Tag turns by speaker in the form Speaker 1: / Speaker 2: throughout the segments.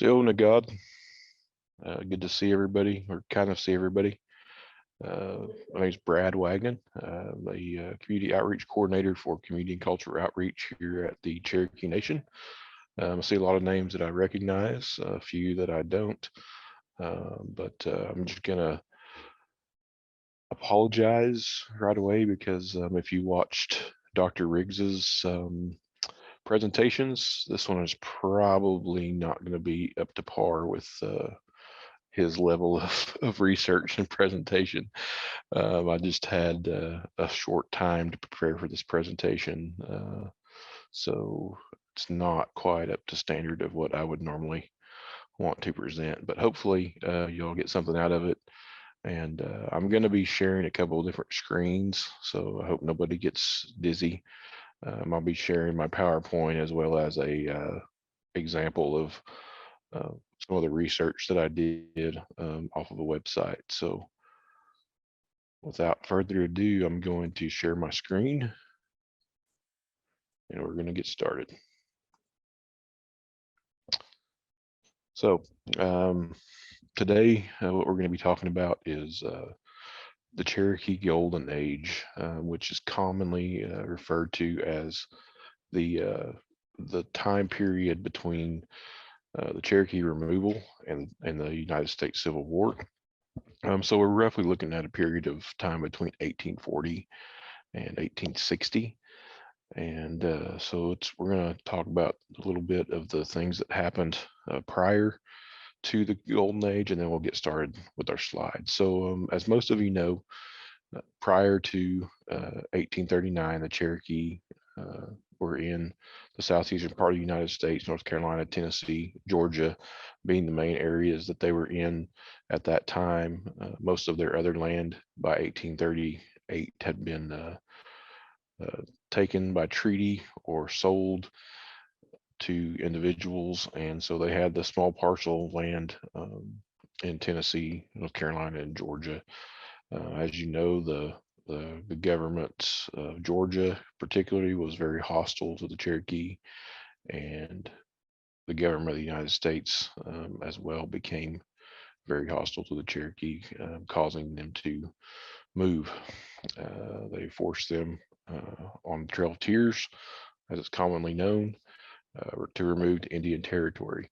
Speaker 1: So, God, good to see everybody, or kind of see everybody. My name is Brad Wagnon, the Community Outreach Coordinator for Community and Cultural Outreach here at the Cherokee Nation. I see a lot of names that I recognize, a few that I don't, but I'm just going to apologize right away because if you watched Dr. Riggs's presentations, this one is probably not going to be up to par with his level of research and presentation. I just had a short time to prepare for this presentation, so it's not quite up to standard of what I would normally want to present, but hopefully you'll get something out of it. And I'm going to be sharing a couple of different screens, so I hope nobody gets dizzy. I'll be sharing my PowerPoint as well as a example of some of the research that I did off of a website. So without further ado, I'm going to share my screen and we're going to get started. So today, what we're going to be talking about is the Cherokee Golden Age, which is commonly referred to as the time period between the Cherokee removal and the United States Civil War. So we're roughly looking at a period of time between 1840 and 1860. And so we're going to talk about a little bit of the things that happened prior to the Golden Age, and then we'll get started with our slides. So as most of you know, prior to 1839, the Cherokee were in the southeastern part of the United States, North Carolina, Tennessee, Georgia, being the main areas that they were in at that time. Most of their other land by 1838 had been taken by treaty or sold to individuals, and so they had the small parcel of land in Tennessee, North Carolina, and Georgia. As you know, the government of Georgia particularly was very hostile to the Cherokee, and the government of the United States as well became very hostile to the Cherokee, causing them to move. They forced them on the Trail of Tears, as it's commonly known, to remove Indian territory,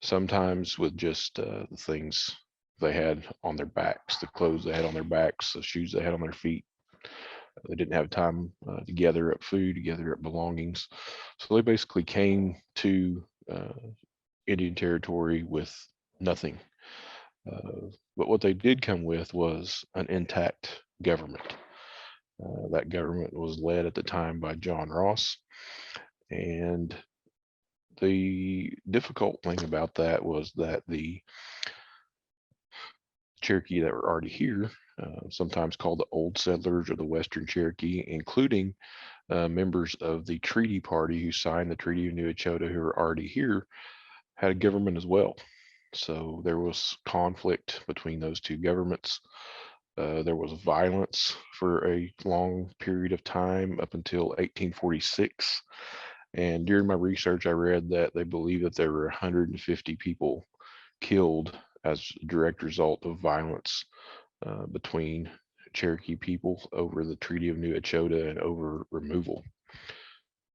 Speaker 1: sometimes with just the things they had on their backs, the clothes they had on their backs, the shoes they had on their feet. They didn't have time to gather up food, to gather up belongings. So they basically came to Indian territory with nothing. But what they did come with was an intact government. That government was led at the time by John Ross. And the difficult thing about that was that the Cherokee that were already here, sometimes called the Old Settlers or the Western Cherokee, including members of the Treaty Party who signed the Treaty of New Echota, who were already here, had a government as well. So there was conflict between those two governments. There was violence for a long period of time up until 1846. And during my research, I read that they believe that there were 150 people killed as a direct result of violence between Cherokee people over the Treaty of New Echota and over removal.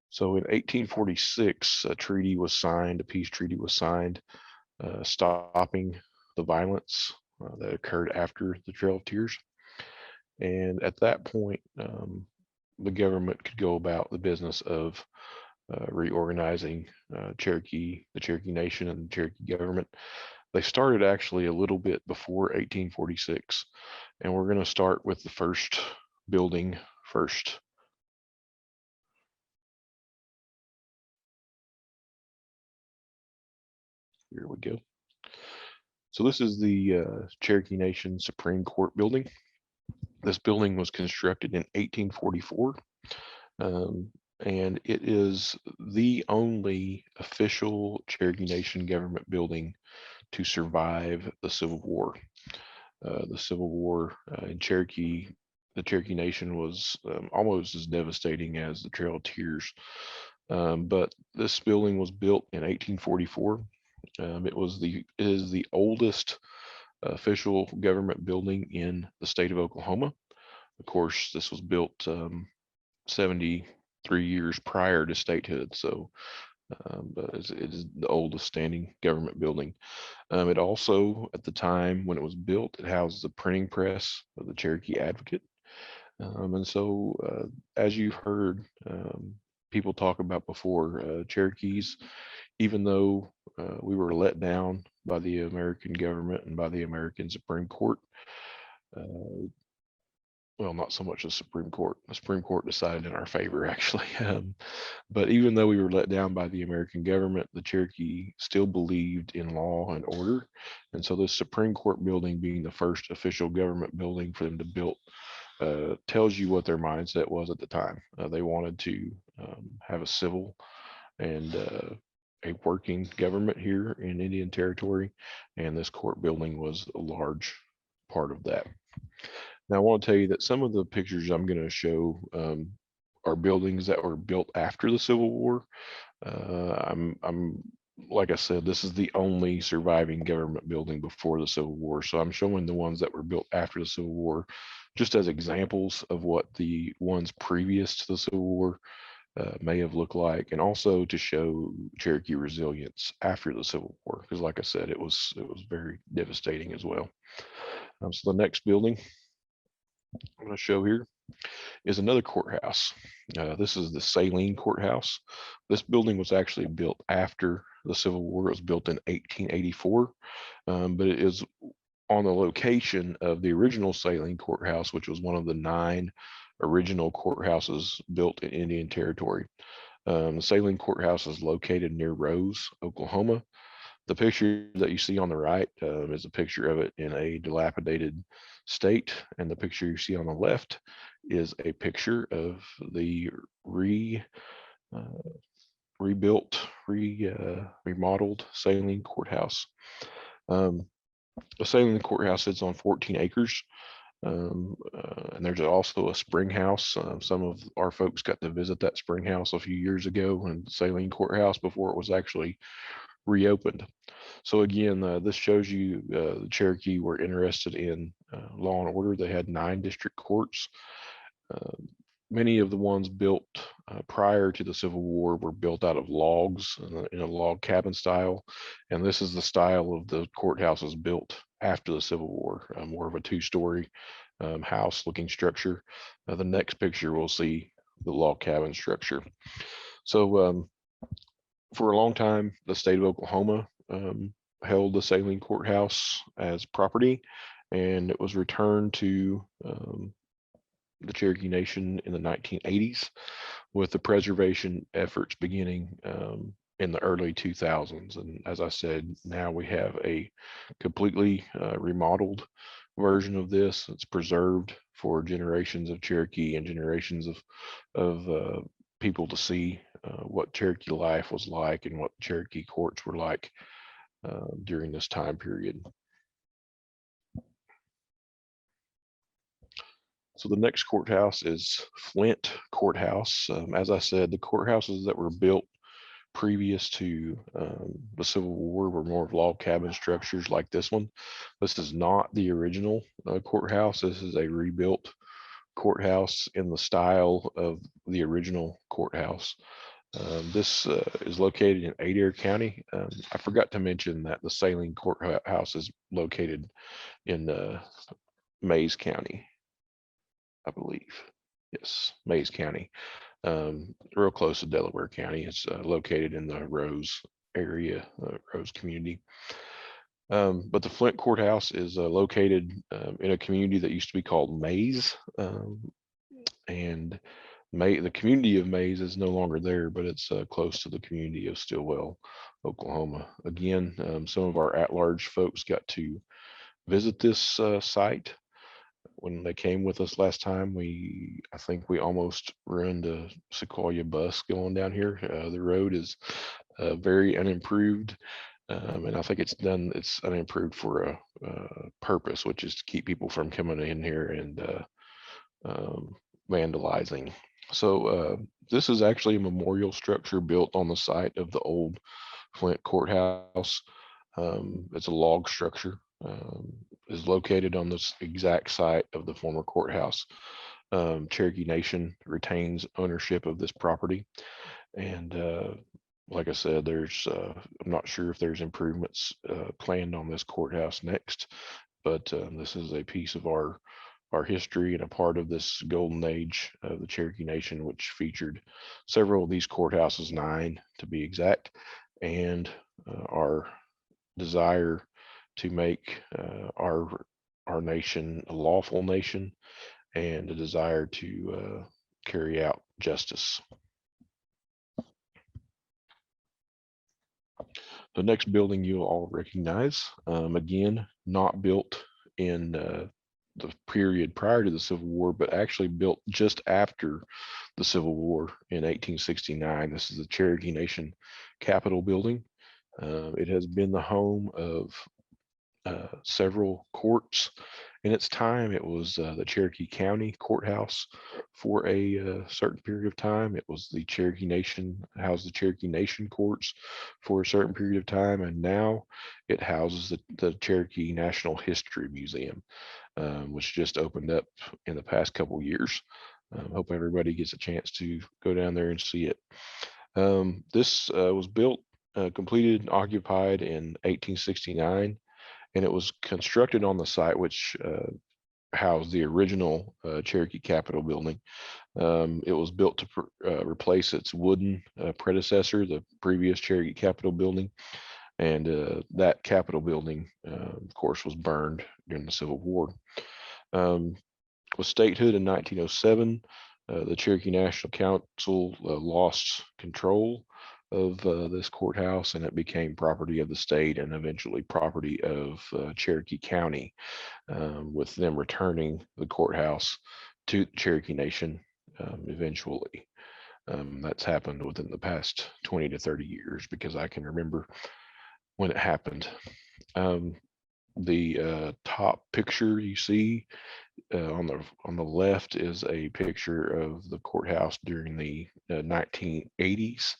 Speaker 1: So in 1846, a treaty was signed, a peace treaty was signed, stopping the violence that occurred after the Trail of Tears. And at that point, the government could go about the business of reorganizing the Cherokee Nation and the Cherokee government. They started actually a little bit before 1846, and we're going to start with the first building first. Here we go. So this is the Cherokee Nation Supreme Court building. This building was constructed in 1844. And it is the only official Cherokee Nation government building to survive the Civil War. The Civil War in Cherokee, the Cherokee Nation was almost as devastating as the Trail of Tears. But this building was built in 1844. It is the oldest official government building in the state of Oklahoma. Of course, this was built 73 years prior to statehood, so but it is the oldest standing government building. It also, at the time when it was built, it housed the printing press of the Cherokee Advocate. And so, as you've heard people talk about before, Cherokees, even though we were let down by the American government and by the American Supreme Court, well, not so much the Supreme Court. The Supreme Court decided in our favor, actually. But even though we were let down by the American government, the Cherokee still believed in law and order. And so this Supreme Court building, being the first official government building for them to build, tells you what their mindset was at the time. They wanted to have a civil and a working government here in Indian Territory, and this court building was a large part of that. Now, I want to tell you that some of the pictures I'm going to show are buildings that were built after the Civil War. I'm like I said, this is the only surviving government building before the Civil War. So I'm showing the ones that were built after the Civil War just as examples of what the ones previous to the Civil War may have looked like, and also to show Cherokee resilience after the Civil War, because like I said, it was very devastating as well. So the next building I'm going to show here is another courthouse. This is the Saline Courthouse. This building was actually built after the Civil War. It was built in 1884, but it is on the location of the original Saline Courthouse, which was one of the 9 original courthouses built in Indian Territory. The Saline Courthouse is located near Rose, Oklahoma. The picture that you see on the right is a picture of it in a dilapidated state, and the picture you see on the left is a picture of the remodeled Saline Courthouse. The Saline Courthouse sits on 14 acres, and there's also a spring house. Some of our folks got to visit that spring house a few years ago in Saline Courthouse before it was actually reopened. So again, this shows you the Cherokee were interested in law and order. They had 9 district courts. Many of the ones built prior to the Civil War were built out of logs in a log cabin style, and this is the style of the courthouses built after the Civil War, more of a 2-story house-looking structure. The next picture we'll see the log cabin structure. So for a long time, the state of Oklahoma held the Saline Courthouse as property, and it was returned to the Cherokee Nation in the 1980s, with the preservation efforts beginning in the early 2000s. And as I said, now we have a completely remodeled version of this. It's preserved for generations of Cherokee and generations of people to see what Cherokee life was like and what Cherokee courts were like during this time period. So the next courthouse is Flint Courthouse. As I said, the courthouses that were built previous to the Civil War were more of log cabin structures like this one. This is not the original courthouse. This is a rebuilt courthouse in the style of the original courthouse. This is located in Adair County. I forgot to mention that the Saline Courthouse is located in Mays County, I believe. Yes, Mays County, real close to Delaware County. It's located in the Rose area, Rose community. But the Flint Courthouse is located in a community that used to be called Mays, and the community of Mays is no longer there, but it's close to the community of Stillwell, Oklahoma. Again, some of our at-large folks got to visit this site. When they came with us last time, I think we almost ruined a Sequoia bus going down here. The road is very unimproved, and I think it's unimproved for a purpose, which is to keep people from coming in here and vandalizing. So this is actually a memorial structure built on the site of the old Flint Courthouse. It's a log structure, is located on this exact site of the former courthouse. Cherokee Nation retains ownership of this property. And like I said, I'm not sure if there's improvements planned on this courthouse next, but this is a piece of our history and a part of this golden age of the Cherokee Nation, which featured several of these courthouses, 9 to be exact, and our desire to make our nation a lawful nation, and a desire to carry out justice. The next building you'll all recognize, again, not built in the period prior to the Civil War, but actually built just after the Civil War in 1869. This is the Cherokee Nation Capitol building. It has been the home of several courts. In its time, it was the Cherokee County Courthouse for a certain period of time. It was the Cherokee Nation, housed the Cherokee Nation courts for a certain period of time, and now it houses the Cherokee National History Museum, which just opened up in the past couple years. Hope everybody gets a chance to go down there and see it. This was built, completed, and occupied in 1869. And it was constructed on the site which housed the original Cherokee Capitol building. It was built to replace its wooden predecessor, the previous Cherokee Capitol building. And that Capitol building, of course, was burned during the Civil War. With statehood in 1907, the Cherokee National Council lost control of this courthouse, and it became property of the state and eventually property of Cherokee County, with them returning the courthouse to the Cherokee Nation eventually. That's happened within the past 20 to 30 years, because I can remember when it happened. The top picture you see on the left is a picture of the courthouse during the 1980s.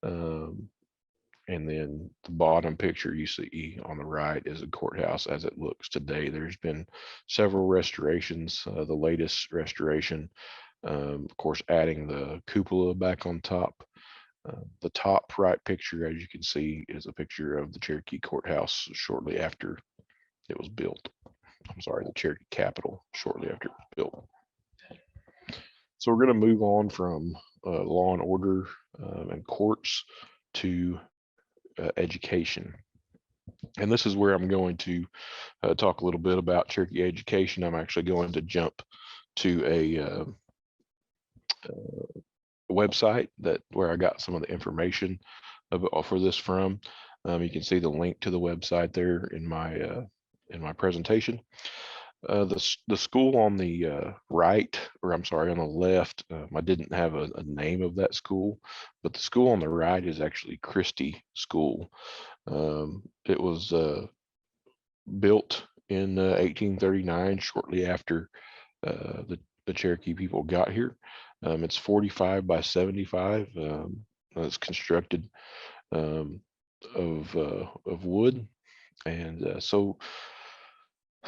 Speaker 1: And then the bottom picture you see on the right is a courthouse as it looks today. There's been several restorations. The latest restoration, of course, adding the cupola back on top. The top right picture, as you can see, is a picture of the Cherokee Courthouse shortly after it was built. I'm sorry, the Cherokee Capitol shortly after it was built. So we're going to move on from law and order and courts to education. And this is where I'm going to talk a little bit about Cherokee Education. I'm actually going to jump to a website where I got some of the information for this from. You can see the link to the website there in my presentation. The school on the right, or I'm sorry, on the left, I didn't have a name of that school, but the school on the right is actually Christie School. It was built in 1839, shortly after the Cherokee people got here. It's 45 by 75. It's constructed of wood, and so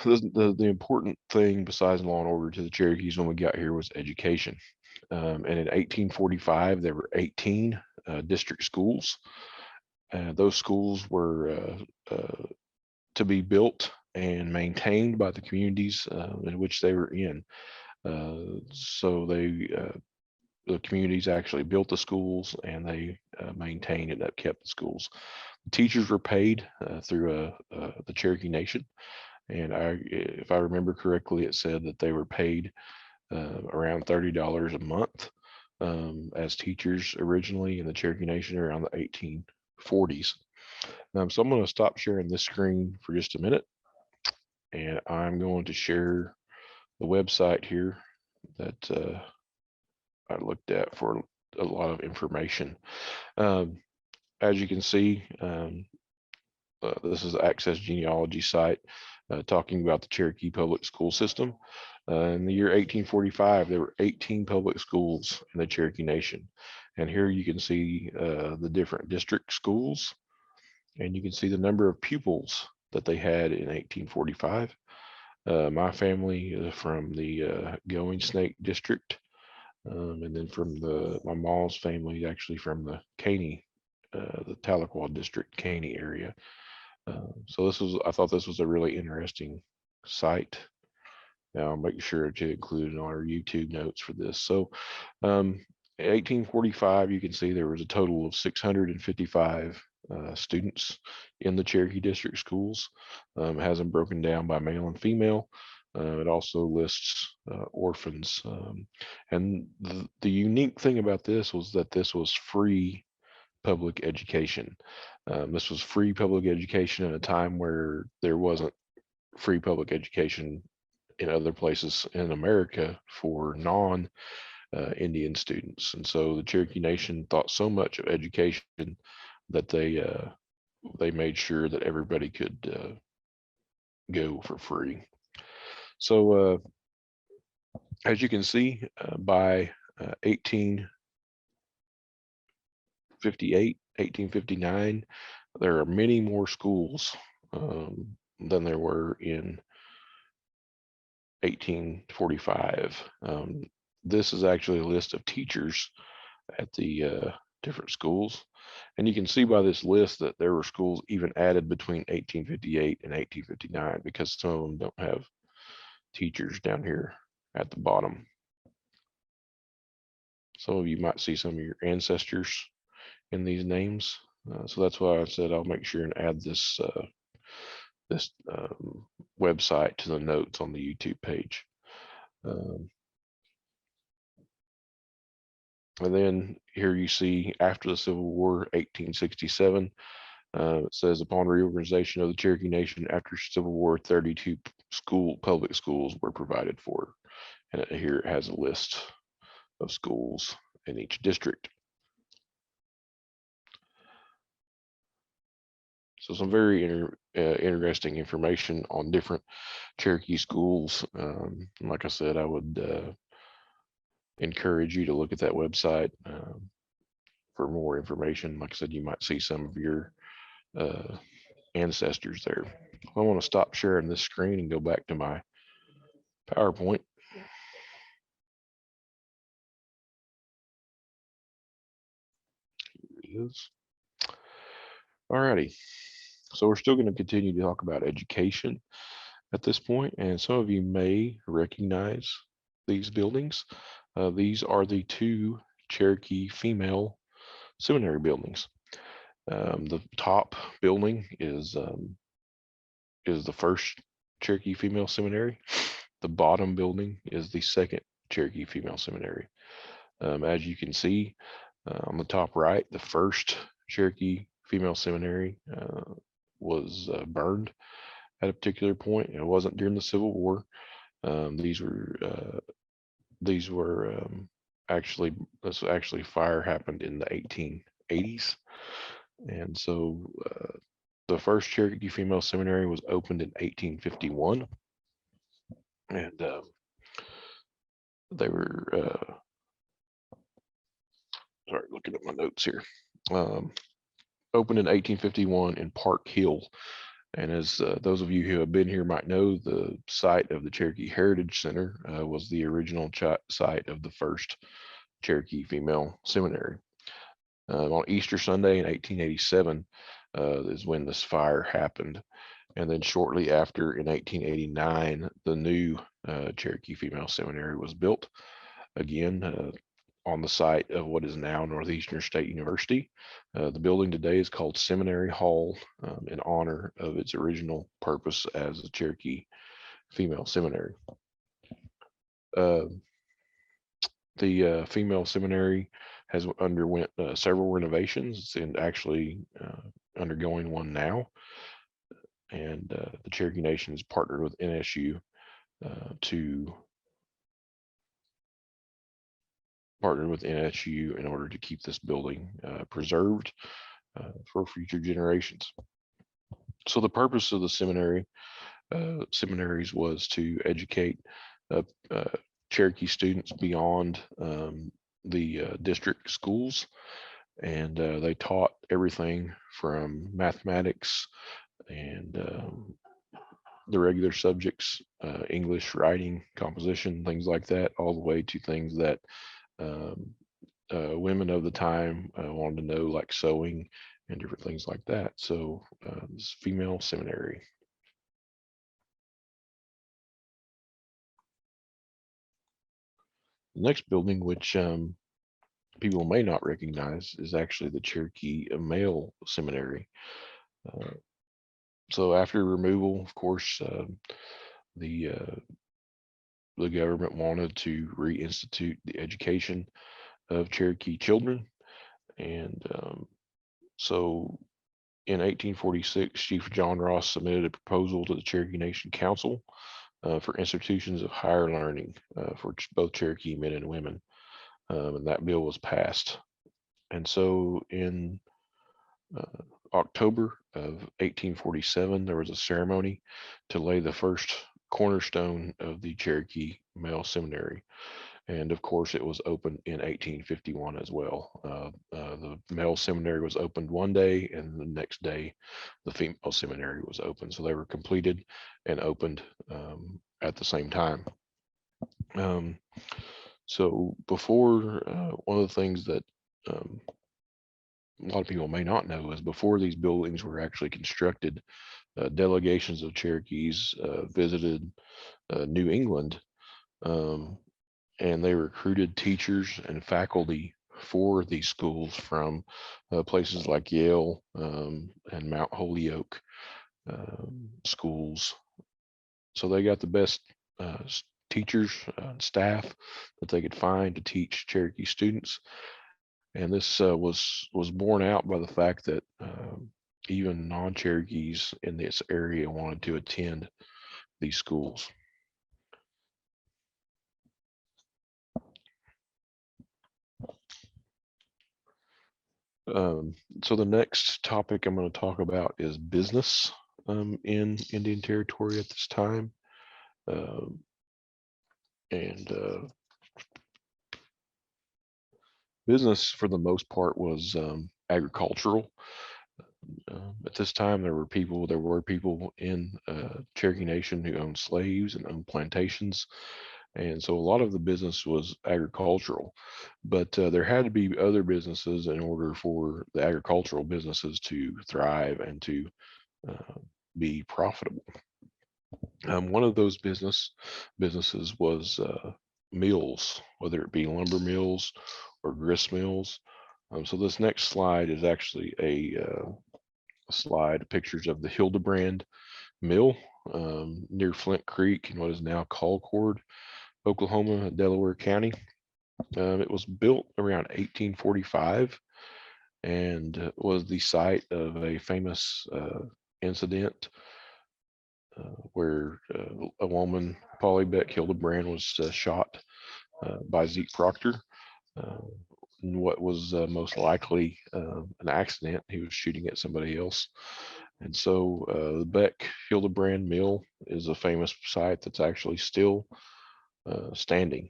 Speaker 1: the important thing besides law and order to the Cherokees when we got here was education. And in 1845, there were 18 district schools. Those schools were to be built and maintained by the communities in which they were in. So the communities actually built the schools, and they maintained and kept the schools. The teachers were paid through the Cherokee Nation. And if I remember correctly, it said that they were paid around $30 a month as teachers originally in the Cherokee Nation around the 1840s. So I'm going to stop sharing this screen for just a minute, and I'm going to share the website here that I looked at for a lot of information. As you can see, this is the Access Genealogy site talking about the Cherokee public school system. In the year 1845, there were 18 public schools in the Cherokee Nation. And here you can see the different district schools And you can see the number of pupils that they had in 1845. My family from the Going Snake district, and then from my mom's family, actually from the Caney, the Tahlequah district, Caney area. So I thought this was a really interesting site. Now I'll make sure to include it on our YouTube notes for this. So, in 1845, you can see there was a total of 655 students in the Cherokee District schools. It has them broken down by male and female. It also lists orphans. And the unique thing about this was that this was free public education. This was free public education at a time where there wasn't free public education in other places in America for non-Indian students. And so the Cherokee Nation thought so much of education that they made sure that everybody could go for free. So as you can see, by 1858, 1859, there are many more schools than there were in 1845. This is actually a list of teachers at the different schools. And you can see by this list that there were schools even added between 1858 and 1859, because some of them don't have teachers down here at the bottom. Some of you might see some of your ancestors in these names. So that's why I said I'll make sure and add this website to the notes on the YouTube page. And then here you see after the Civil War, 1867, it says upon reorganization of the Cherokee Nation after Civil War, 32 public schools were provided for. And here it has a list of schools in each district. So some very interesting information on different Cherokee schools. Like I said, I would encourage you to look at that website for more information. Like I said, you might see some of your ancestors there. I want to stop sharing this screen and go back to my PowerPoint. Here it is. Alrighty. So we're still going to continue to talk about education at this point, and some of you may recognize these buildings. These are the two Cherokee female seminary buildings. The top building is the first Cherokee female seminary. The bottom building is the second Cherokee female seminary. As you can see on the top right, the first Cherokee female seminary was burned at a particular point. It wasn't during the Civil War. These were actually fire happened in the 1880s, and so the first Cherokee female seminary was opened in 1851, and they were sorry, looking at my notes here. Opened in 1851 in Park Hill. And as those of you who have been here might know, the site of the Cherokee Heritage Center was the original site of the first Cherokee female seminary. On Easter Sunday in 1887 is when this fire happened. And then shortly after, in 1889, the new Cherokee female seminary was built, again on the site of what is now Northeastern State University. The building today is called Seminary Hall in honor of its original purpose as a Cherokee female seminary. The female seminary has underwent several renovations and actually undergoing one now. And the Cherokee Nation has partnered with NSU in order to keep this building preserved for future generations. So the purpose of the seminaries was to educate Cherokee students beyond the district schools, and they taught everything from mathematics and the regular subjects, English, writing, composition, things like that, all the way to things that um, women of the time wanted to know, like sewing and different things like that. So this female seminary. The next building, which people may not recognize, is actually the Cherokee Male Seminary. So after removal, of course, the the government wanted to reinstitute the education of Cherokee children, and so in 1846, Chief John Ross submitted a proposal to the Cherokee Nation Council for institutions of higher learning for both Cherokee men and women, and that bill was passed. And so in October of 1847, there was a ceremony to lay the first cornerstone of the Cherokee Male Seminary. And of course, it was opened in 1851 as well. The male seminary was opened one day, and the next day, the female seminary was opened. So they were completed and opened at the same time. So before, one of the things that a lot of people may not know is before these buildings were actually constructed, delegations of Cherokees visited New England, and they recruited teachers and faculty for these schools from places like Yale and Mount Holyoke schools. So they got the best teachers and staff that they could find to teach Cherokee students. And this was borne out by the fact that even non-Cherokees in this area wanted to attend these schools. So the next topic I'm going to talk about is business in Indian Territory at this time. And business for the most part was agricultural. At this time, there were people in Cherokee Nation who owned slaves and owned plantations. And so a lot of the business was agricultural, but there had to be other businesses in order for the agricultural businesses to thrive and to be profitable. One of those businesses was mills, whether it be lumber mills or grist mills. So this next slide is actually a slide pictures of the Hilbrand mill near Flint Creek in what is now Concord, Oklahoma, Delaware County. It was built around 1845 and was the site of a famous incident where a woman, Polly Beck Hildebrand, was shot by Zeke Proctor. In what was most likely an accident. He was shooting at somebody else. And so the Beck Hildebrand Mill is a famous site that's actually still standing.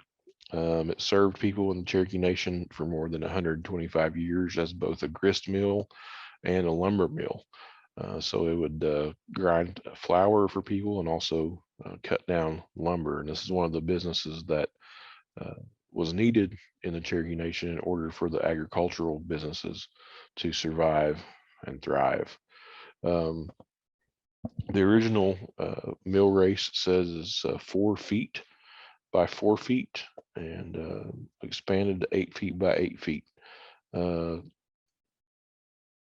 Speaker 1: It served people in the Cherokee Nation for more than 125 years as both a grist mill and a lumber mill. So it would grind flour for people and also cut down lumber. And this is one of the businesses that was needed in the Cherokee Nation in order for the agricultural businesses to survive and thrive. The original mill race says is 4 feet by 4 feet and expanded to 8 feet by 8 feet.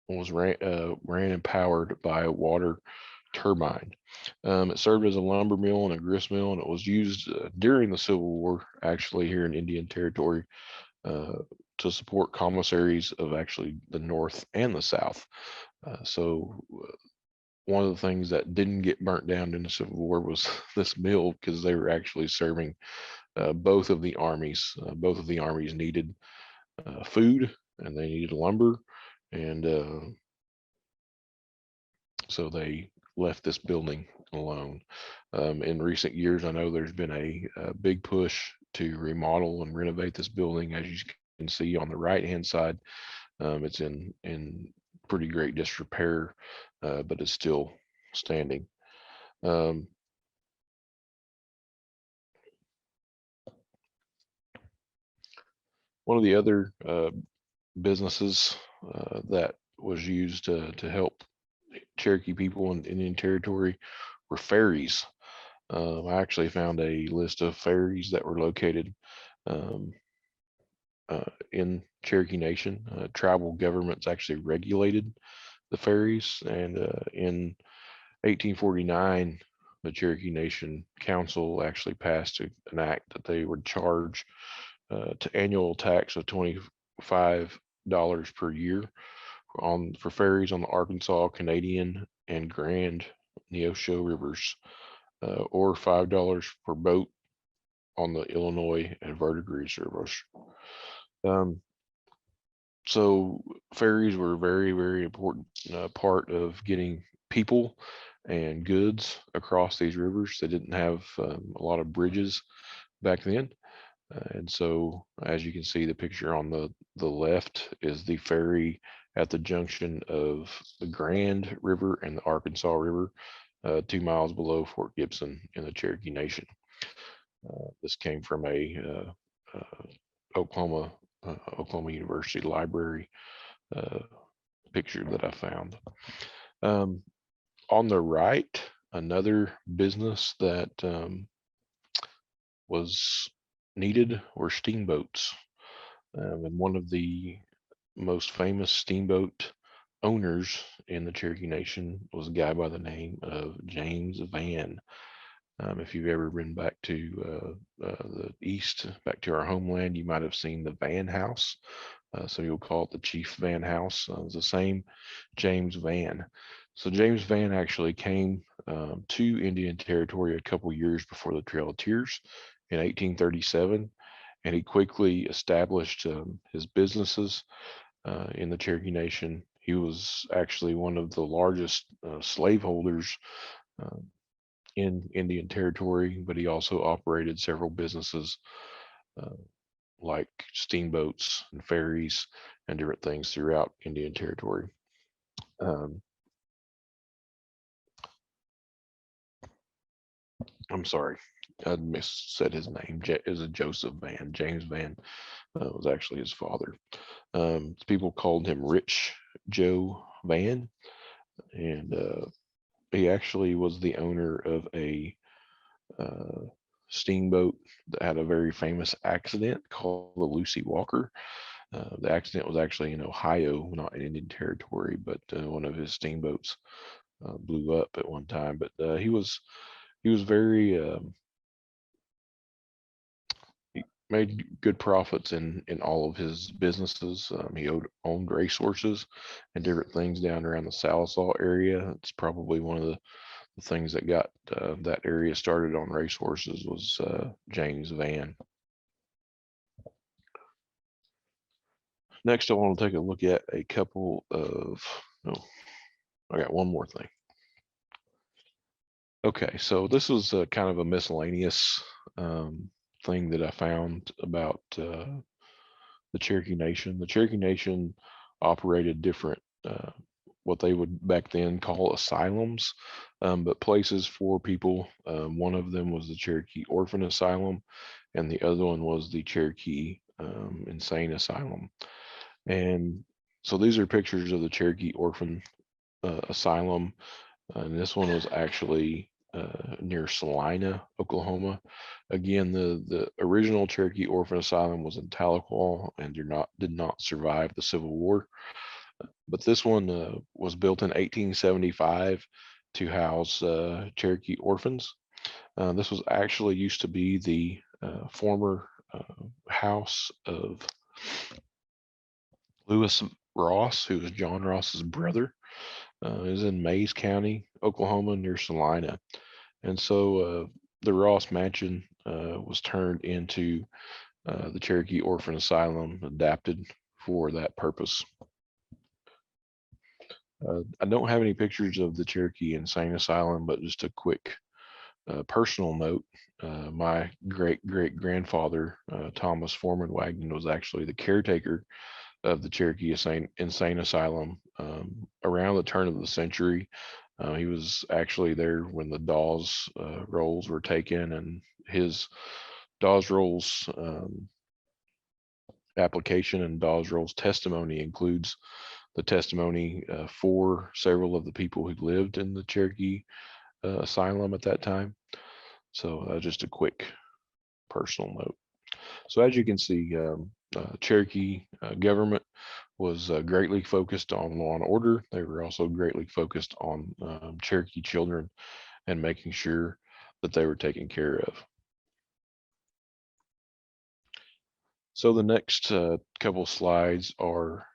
Speaker 1: Was ran and powered by a water turbine. It served as a lumber mill and a grist mill, and it was used during the Civil War, actually here in Indian Territory, to support commissaries of actually the North and the South. So one of the things that didn't get burnt down in the Civil War was this mill, because they were actually serving both of the armies. Both of the armies needed food and they needed lumber, and so they left this building alone. In recent years, I know there's been a big push to remodel and renovate this building. As you can see on the right hand side, It's in pretty great disrepair, but it's still standing. One of the other businesses that was used to help Cherokee people in Indian Territory were ferries. I actually found a list of ferries that were located um, in Cherokee Nation. Tribal governments actually regulated the ferries, and in 1849, the Cherokee Nation Council actually passed an act that they would charge to annual tax of $25 per year for ferries on the Arkansas, Canadian, and Grand Neosho rivers, or $5 per boat on the Illinois and Verdigris rivers. So ferries were a very, very important part of getting people and goods across these rivers. They didn't have a lot of bridges back then. And so, as you can see, the picture on the left is the ferry at the junction of the Grand River and the Arkansas River, 2 miles below Fort Gibson in the Cherokee Nation. This came from a Oklahoma University library picture that I found. On the right, another business that was needed were steamboats. And one of the most famous steamboat owners in the Cherokee Nation was a guy by the name of James Van. If you've ever been back to the east, back to our homeland, you might have seen the Van House. So you'll call it the Chief Van House. It's the same James Van. So James Van actually came to Indian Territory a couple years before the Trail of Tears in 1837, and he quickly established his businesses in the Cherokee Nation. He was actually one of the largest slaveholders in Indian Territory, but he also operated several businesses like steamboats and ferries and different things throughout Indian Territory. I'm sorry, I said his name. Is a Joseph Van. James Van was actually his father. People called him Rich Joe Van, and he actually was the owner of a steamboat that had a very famous accident called the Lucy Walker. The accident was actually in Ohio, not in Indian Territory, but one of his steamboats blew up at one time. But he was very he made good profits in all of his businesses. He owned racehorses and different things down around the Salisaw area. It's probably one of the things that got that area started on racehorses was James Van. Next, I want to take a look at a couple of, I got one more thing. Okay, so this was kind of a miscellaneous thing that I found about the Cherokee Nation. The Cherokee Nation operated different, what they would back then call asylums, but places for people. One of them was the Cherokee Orphan Asylum, and the other one was the Cherokee Insane Asylum. And so these are pictures of the Cherokee Orphan Asylum, and this one was actually near Salina, Oklahoma. Again, the original Cherokee Orphan Asylum was in Tahlequah and did not survive the Civil War. But this one was built in 1875 to house Cherokee orphans. This was actually used to be the former house of Lewis Ross, who was John Ross's brother. Is in Mays County, Oklahoma, near Salina. And so the Ross Mansion was turned into the Cherokee Orphan Asylum, adapted for that purpose. I don't have any pictures of the Cherokee Insane Asylum, but just a quick personal note. My great-great-grandfather, Thomas Foreman Wagnon, was actually the caretaker of the Cherokee Insane Asylum around the turn of the century. He was actually there when the Dawes rolls were taken, and his Dawes rolls application and Dawes rolls testimony includes the testimony for several of the people who lived in the Cherokee Asylum at that time. So just a quick personal note. So as you can see, Cherokee government was greatly focused on law and order. They were also greatly focused on Cherokee children and making sure that they were taken care of. So the next couple slides are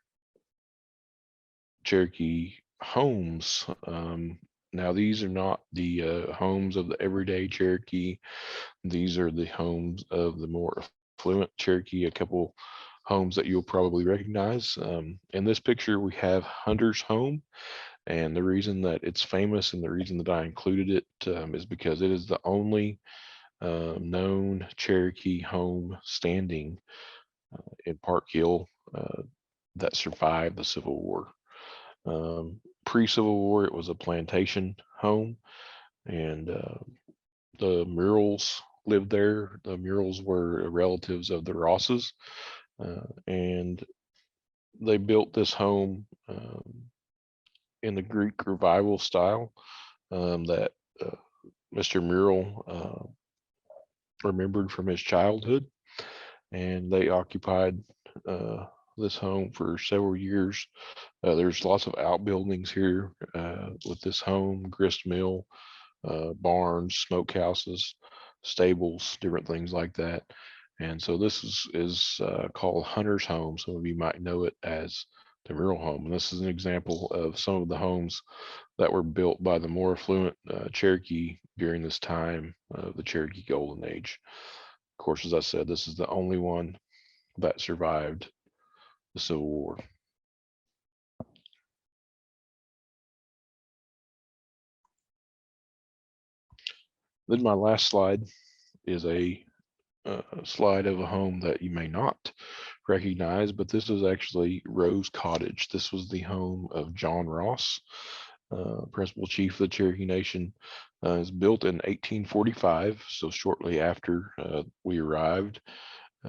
Speaker 1: Cherokee homes. Now these are not the homes of the everyday Cherokee. These are the homes of the more affluent Cherokee, a couple homes that you'll probably recognize. In this picture, we have Hunter's home. And the reason that it's famous and the reason that I included it is because it is the only known Cherokee home standing in Park Hill that survived the Civil War. Pre-Civil War, it was a plantation home, and the Murrells lived there. The Murrells were relatives of the Rosses, and they built this home in the Greek revival style that Mr. Murrell remembered from his childhood, and they occupied this home for several years. There's lots of outbuildings here with this home: grist mill, barns, smokehouses, stables, different things like that. And so this is called Hunter's home. Some of you might know it as the Murrell home. And this is an example of some of the homes that were built by the more affluent Cherokee during this time of the Cherokee Golden Age. Of course, as I said, this is the only one that survived the Civil War. Then my last slide is a slide of a home that you may not recognize, but this is actually Rose Cottage. This was the home of John Ross, principal chief of the Cherokee Nation. It was built in 1845, so shortly after we arrived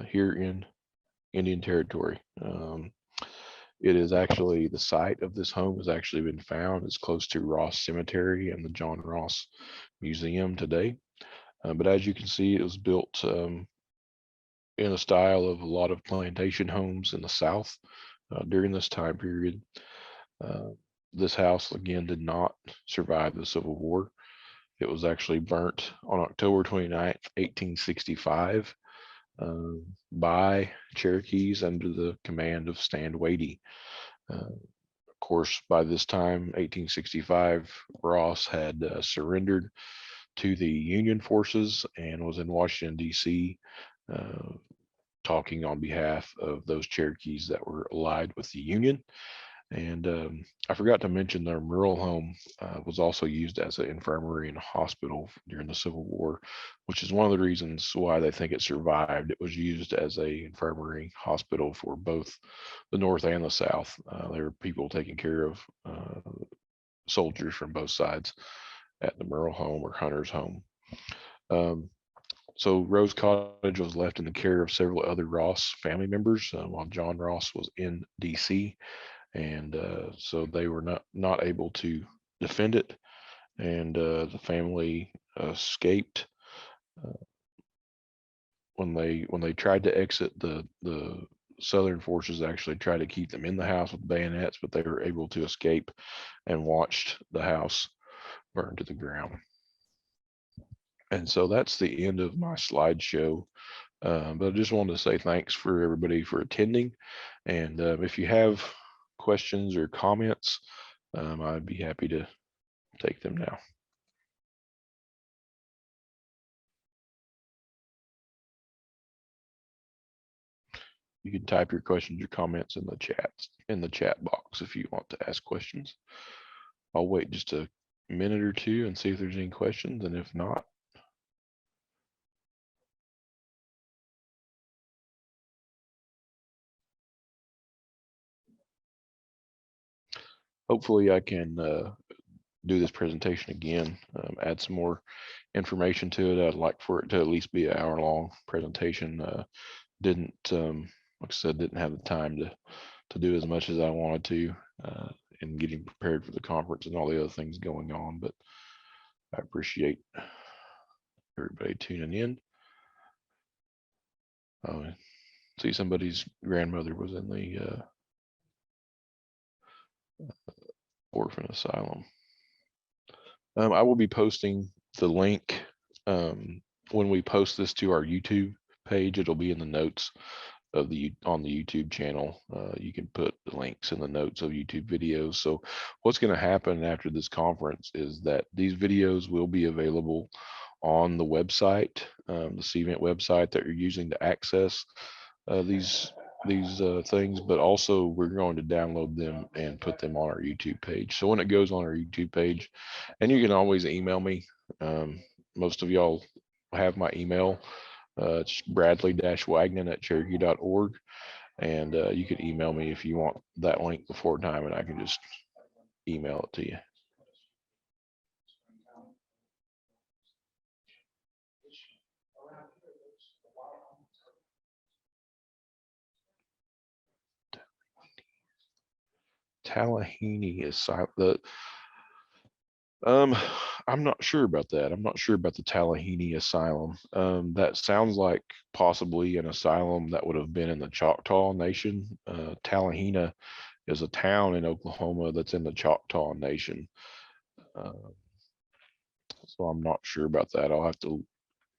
Speaker 1: here in Indian Territory. It is actually, the site of this home has actually been found. It's close to Ross Cemetery and the John Ross Museum today. But as you can see, it was built in a style of a lot of plantation homes in the South during this time period. This house, again, did not survive the Civil War. It was actually burnt on October 29th, 1865 by Cherokees under the command of Stand Watie. Of course, by this time, 1865, Ross had surrendered to the Union forces and was in Washington, D.C., talking on behalf of those Cherokees that were allied with the Union. And I forgot to mention their Murrell home was also used as an infirmary and hospital during the Civil War, which is one of the reasons why they think it survived. It was used as a infirmary hospital for both the North and the South. There were people taking care of soldiers from both sides at the Murrell home or Hunter's home. So Rose Cottage was left in the care of several other Ross family members while John Ross was in D.C. And so they were not able to defend it, and the family escaped. When they tried to exit, the Southern forces actually tried to keep them in the house with bayonets, but they were able to escape and watched the house burn to the ground. And so that's the end of my slideshow. But I just wanted to say thanks for everybody for attending. And if you have questions or comments, I'd be happy to take them now. You can type your questions or comments in the chat box if you want to ask questions. I'll wait just a minute or two and see if there's any questions, and if not, hopefully I can do this presentation again, add some more information to it. I'd like for it to at least be an hour-long presentation. Didn't, like I said, didn't have the time to do as much as I wanted to in getting prepared for the conference and all the other things going on, but I appreciate everybody tuning in. See, somebody's grandmother was in the orphan asylum. I will be posting the link when we post this to our YouTube page. It'll be in the notes of on the YouTube channel. You can put the links in the notes of YouTube videos. So what's going to happen after this conference is that these videos will be available on the website, the CVent website that you're using to access these things, but also we're going to download them and put them on our YouTube page. So when it goes on our YouTube page, and you can always email me. Most of y'all have my email. It's bradley-wagnon@cherokee.org, and you can email me if you want that link before time, and I can just email it to you. Tallaheny is silent. I'm not sure about that. I'm not sure about the Tallaheny Asylum. That sounds like possibly an asylum that would have been in the Choctaw Nation. Tallahena is a town in Oklahoma that's in the Choctaw Nation. So I'm not sure about that. I'll have to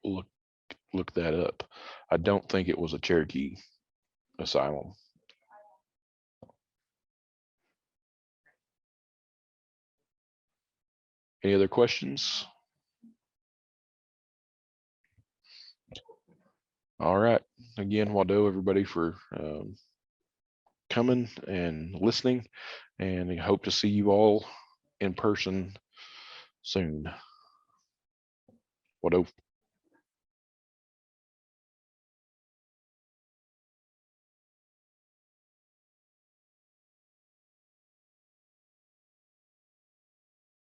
Speaker 1: look that up. I don't think it was a Cherokee asylum. Any other questions? All right. Again, Wado, everybody, for coming and listening, and I hope to see you all in person soon. Wado.